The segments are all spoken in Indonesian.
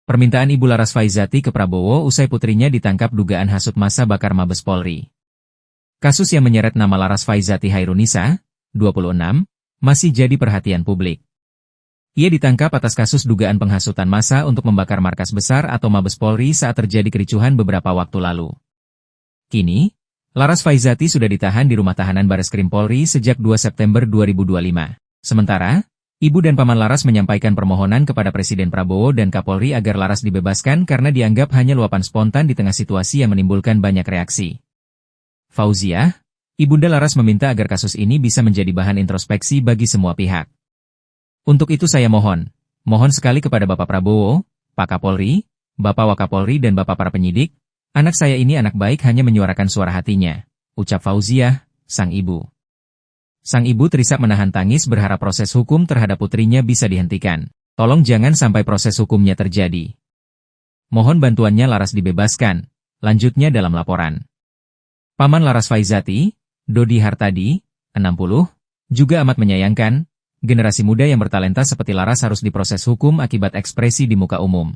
Permintaan Ibu Laras Faizati ke Prabowo usai putrinya ditangkap dugaan hasut massa bakar Mabes Polri. Kasus yang menyeret nama Laras Faizati Hairunisa, 26, masih jadi perhatian publik. Ia ditangkap atas kasus dugaan penghasutan massa untuk membakar markas besar atau Mabes Polri saat terjadi kericuhan beberapa waktu lalu. Kini, Laras Faizati sudah ditahan di rumah tahanan Bareskrim Polri sejak 2 September 2025. Sementara, Ibu dan Paman Laras menyampaikan permohonan kepada Presiden Prabowo dan Kapolri agar Laras dibebaskan karena dianggap hanya luapan spontan di tengah situasi yang menimbulkan banyak reaksi. Fauziah, Ibunda Laras meminta agar kasus ini bisa menjadi bahan introspeksi bagi semua pihak. Untuk itu saya mohon sekali kepada Bapak Prabowo, Pak Kapolri, Bapak Wakapolri dan Bapak para penyidik, anak saya ini anak baik hanya menyuarakan suara hatinya, ucap Fauziah, sang ibu. Sang ibu terisak menahan tangis berharap proses hukum terhadap putrinya bisa dihentikan. Tolong jangan sampai proses hukumnya terjadi. Mohon bantuannya Laras dibebaskan. Lanjutnya dalam laporan. Paman Laras Faizati, Dodi Hartadi, 60, juga amat menyayangkan, generasi muda yang bertalenta seperti Laras harus diproses hukum akibat ekspresi di muka umum.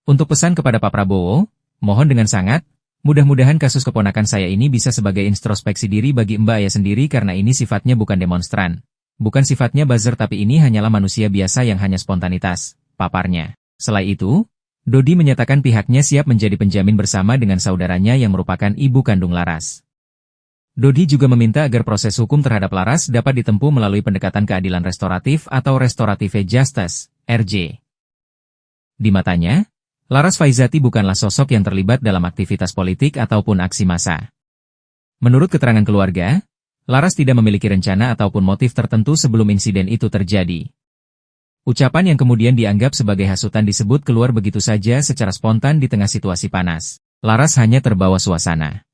Untuk pesan kepada Pak Prabowo, mohon dengan sangat, mudah-mudahan kasus keponakan saya ini bisa sebagai introspeksi diri bagi Mbak Aya sendiri karena ini sifatnya bukan demonstran. Bukan sifatnya buzzer tapi ini hanyalah manusia biasa yang hanya spontanitas, paparnya. Selain itu, Dodi menyatakan pihaknya siap menjadi penjamin bersama dengan saudaranya yang merupakan ibu kandung Laras. Dodi juga meminta agar proses hukum terhadap Laras dapat ditempuh melalui pendekatan keadilan restoratif atau restorative justice, RJ. Di matanya, Laras Faizati bukanlah sosok yang terlibat dalam aktivitas politik ataupun aksi massa. Menurut keterangan keluarga, Laras tidak memiliki rencana ataupun motif tertentu sebelum insiden itu terjadi. Ucapan yang kemudian dianggap sebagai hasutan disebut keluar begitu saja secara spontan di tengah situasi panas. Laras hanya terbawa suasana.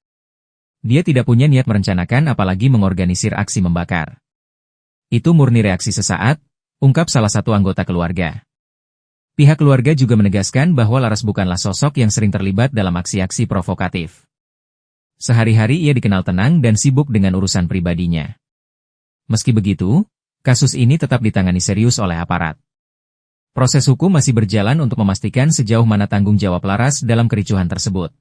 Dia tidak punya niat merencanakan apalagi mengorganisir aksi membakar. Itu murni reaksi sesaat, ungkap salah satu anggota keluarga. Pihak keluarga juga menegaskan bahwa Laras bukanlah sosok yang sering terlibat dalam aksi-aksi provokatif. Sehari-hari ia dikenal tenang dan sibuk dengan urusan pribadinya. Meski begitu, kasus ini tetap ditangani serius oleh aparat. Proses hukum masih berjalan untuk memastikan sejauh mana tanggung jawab Laras dalam kericuhan tersebut.